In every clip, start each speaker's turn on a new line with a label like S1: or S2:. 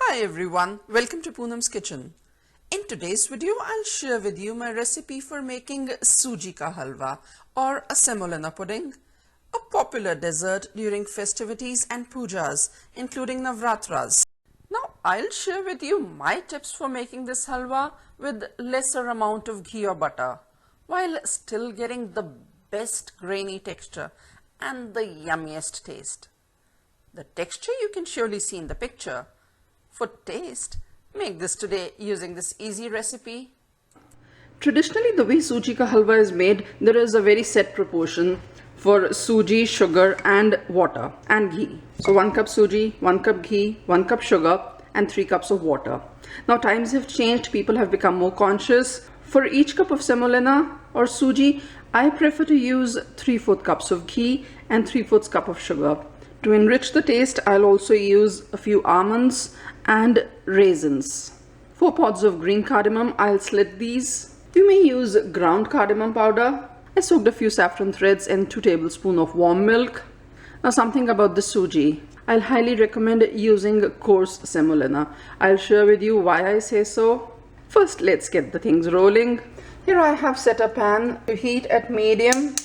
S1: Hi everyone, welcome to Poonam's kitchen. In today's video, I'll share with you my recipe for making Sooji ka halwa or a semolina pudding, a popular dessert during festivities and pujas, including Navratras. Now, I'll share with you my tips for making this halwa with lesser amount of ghee or butter, while still getting the best grainy texture and the yummiest taste. The texture you can surely see in the picture. For taste, make this today using this easy recipe. Traditionally, the way Sooji ka halwa is made, there is a very set proportion for Sooji, sugar and water and ghee. So 1 cup Sooji, 1 cup ghee, 1 cup sugar and 3 cups of water. Now times have changed, people have become more conscious. For each cup of semolina or Sooji, I prefer to use 3/4 cups of ghee and 3/4 cup of sugar. To enrich the taste, I'll also use a few almonds and raisins. 4 pods of green cardamom, I'll slit these. You may use ground cardamom powder. I soaked a few saffron threads in 2 tablespoons of warm milk. Now something about the Sooji. I'll highly recommend using coarse semolina. I'll share with you why I say so. First, let's get the things rolling. Here I have set a pan to heat at medium.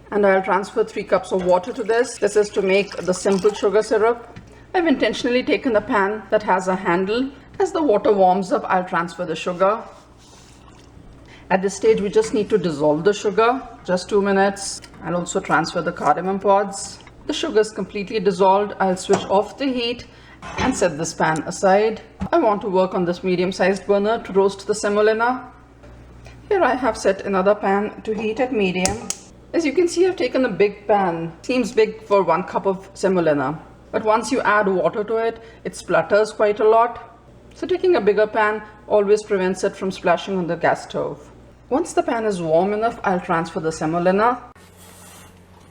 S1: And I'll transfer 3 cups of water to this. This is to make the simple sugar syrup. I've intentionally taken a pan that has a handle. As the water warms up, I'll transfer the sugar. At this stage, we just need to dissolve the sugar. Just 2 minutes. I'll also transfer the cardamom pods. The sugar is completely dissolved. I'll switch off the heat and set this pan aside. I want to work on this medium-sized burner to roast the semolina. Here I have set another pan to heat at medium. As you can see, I've taken a big pan. Seems big for 1 cup of semolina. But once you add water to it, it splutters quite a lot. So taking a bigger pan always prevents it from splashing on the gas stove. Once the pan is warm enough, I'll transfer the semolina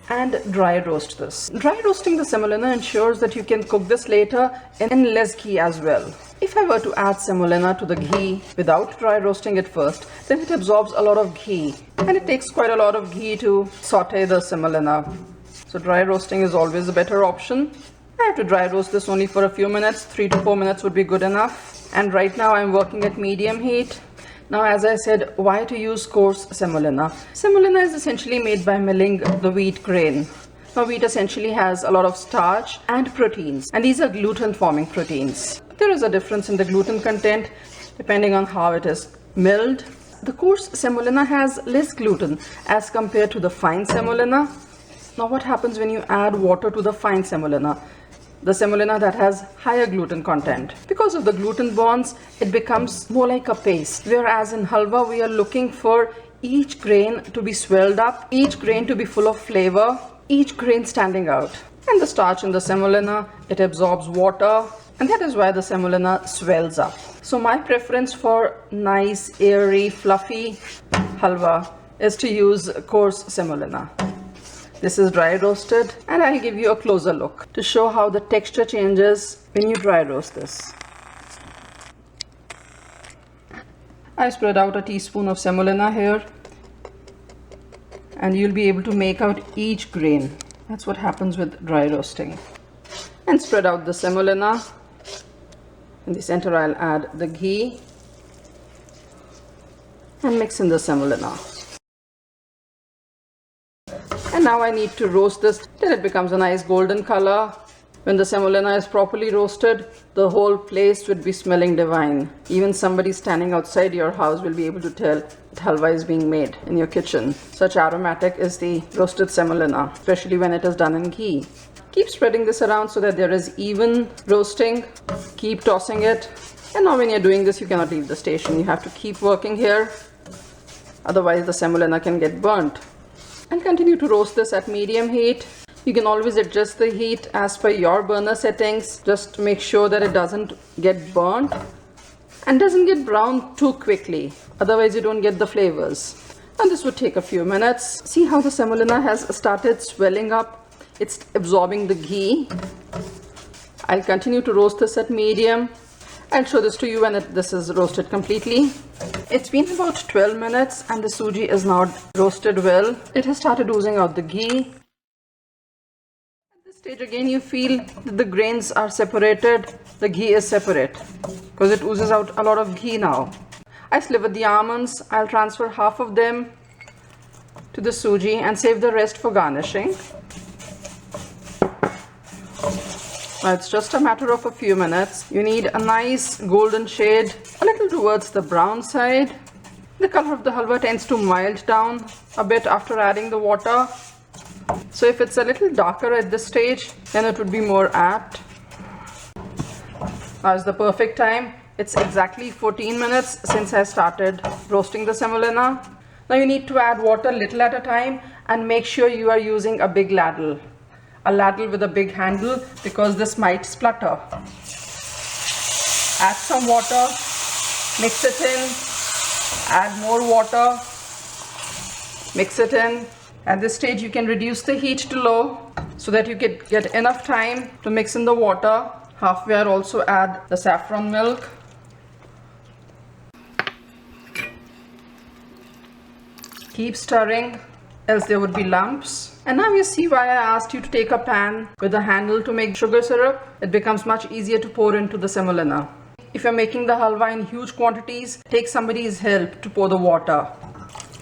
S1: and dry roast this. Dry roasting the semolina ensures that you can cook this later in less ghee as well. If I were to add semolina to the ghee without dry roasting it first, then it absorbs a lot of ghee and it takes quite a lot of ghee to saute the semolina. So dry roasting is always a better option. I have to dry roast this only for a few minutes. 3 to 4 minutes would be good enough. And right now I'm working at medium heat. Now, as I said, why to use coarse semolina? Semolina is essentially made by milling the wheat grain. Now, wheat essentially has a lot of starch and proteins, and these are gluten-forming proteins. There is a difference in the gluten content depending on how it is milled. The coarse semolina has less gluten as compared to the fine semolina. Now, what happens when you add water to the fine semolina? The semolina that has higher gluten content. Because of the gluten bonds, it becomes more like a paste. Whereas in halwa, we are looking for each grain to be swelled up, each grain to be full of flavor, each grain standing out. And the starch in the semolina, it absorbs water, and that is why the semolina swells up. So my preference for nice, airy, fluffy halwa is to use coarse semolina. This is dry roasted, and I'll give you a closer look to show how the texture changes when you dry roast this. I spread out a teaspoon of semolina here, and you'll be able to make out each grain. That's what happens with dry roasting. And spread out the semolina. In the center, I'll add the ghee and mix in the semolina. And now I need to roast this till it becomes a nice golden color. When the semolina is properly roasted, the whole place would be smelling divine. Even somebody standing outside your house will be able to tell that halwa is being made in your kitchen. Such aromatic is the roasted semolina, especially when it is done in ghee. Keep spreading this around so that there is even roasting. Keep tossing it. And now when you're doing this, you cannot leave the station. You have to keep working here. Otherwise, the semolina can get burnt. And continue to roast this at medium heat. You can always adjust the heat as per your burner settings. Just make sure that it doesn't get burnt and doesn't get brown too quickly. Otherwise, you don't get the flavors. And this would take a few minutes. See how the semolina has started swelling up. It's absorbing the ghee. I'll continue to roast this at medium. I'll show this to you when this is roasted completely. It's been about 12 minutes and the Sooji is now roasted well. It has started oozing out the ghee. Stage again you feel that the grains are separated, the ghee is separate because it oozes out a lot of ghee now. I slivered the almonds. I'll transfer half of them to the Sooji and save the rest for garnishing. Now it's just a matter of a few minutes. You need a nice golden shade, a little towards the brown side. The color of the halwa tends to mild down a bit after adding the water. So if it's a little darker at this stage, then it would be more apt. Now is the perfect time. It's exactly 14 minutes since I started roasting the semolina. Now you need to add water little at a time and make sure you are using a big ladle. A ladle with a big handle because this might splutter. Add some water, mix it in, add more water, mix it in. At this stage you can reduce the heat to low so that you can get enough time to mix in the water. Halfway I'll also add the saffron milk. Keep stirring, else there would be lumps. And now you see why I asked you to take a pan with a handle to make sugar syrup. It becomes much easier to pour into the semolina. If you're making the halwa in huge quantities, take somebody's help to pour the water.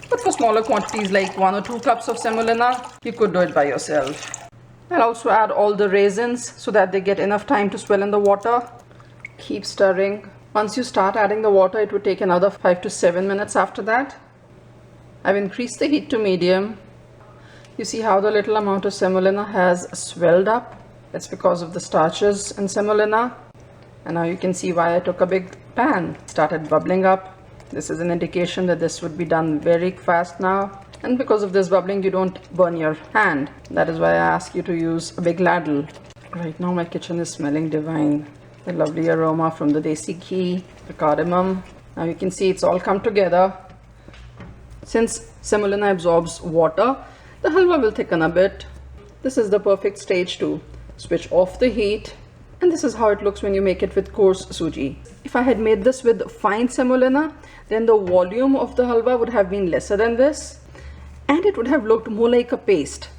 S1: But for smaller quantities like 1 or 2 cups of semolina, you could do it by yourself. I'll also add all the raisins so that they get enough time to swell in the water. Keep stirring. Once you start adding the water, it would take another 5 to 7 minutes after that. I've increased the heat to medium. You see how the little amount of semolina has swelled up? It's because of the starches in semolina. And now you can see why I took a big pan. It started bubbling up. This is an indication that this would be done very fast now. And because of this bubbling, you don't burn your hand. That is why I ask you to use a big ladle. Right now my kitchen is smelling divine. The lovely aroma from the desi ghee, the cardamom. Now you can see it's all come together. Since semolina absorbs water, the halwa will thicken a bit. This is the perfect stage to switch off the heat. And this is how it looks when you make it with coarse Sooji. If I had made this with fine semolina, then the volume of the halwa would have been lesser than this. And it would have looked more like a paste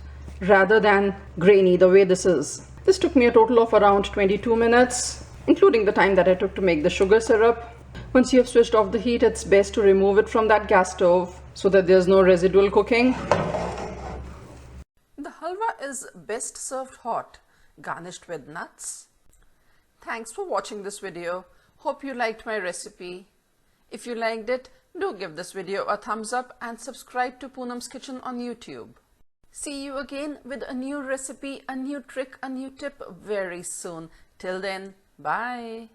S1: rather than grainy the way this is. This took me a total of around 22 minutes, including the time that I took to make the sugar syrup. Once you have switched off the heat, it's best to remove it from that gas stove so that there's no residual cooking. The halwa is best served hot, garnished with nuts. Thanks for watching this video. Hope you liked my recipe. If you liked it, do give this video a thumbs up and subscribe to Poonam's Kitchen on YouTube. See you again with a new recipe, a new trick, a new tip very soon. Till then, bye.